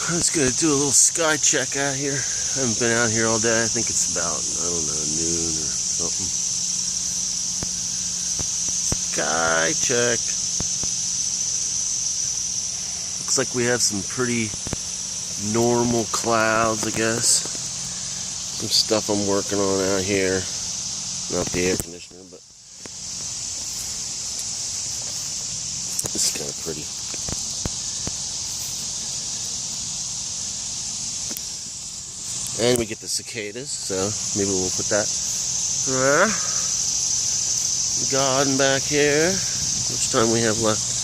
I'm just gonna do a little sky check out here. I haven't been out here all day. I think it's about, I don't know, noon or something. Sky check. Looks like we have some pretty normal clouds, I guess. Some stuff I'm working on out here. Not the air conditioner, but this is kind of pretty. And we get the cicadas, so maybe we'll put that garden back here. How much time we have left?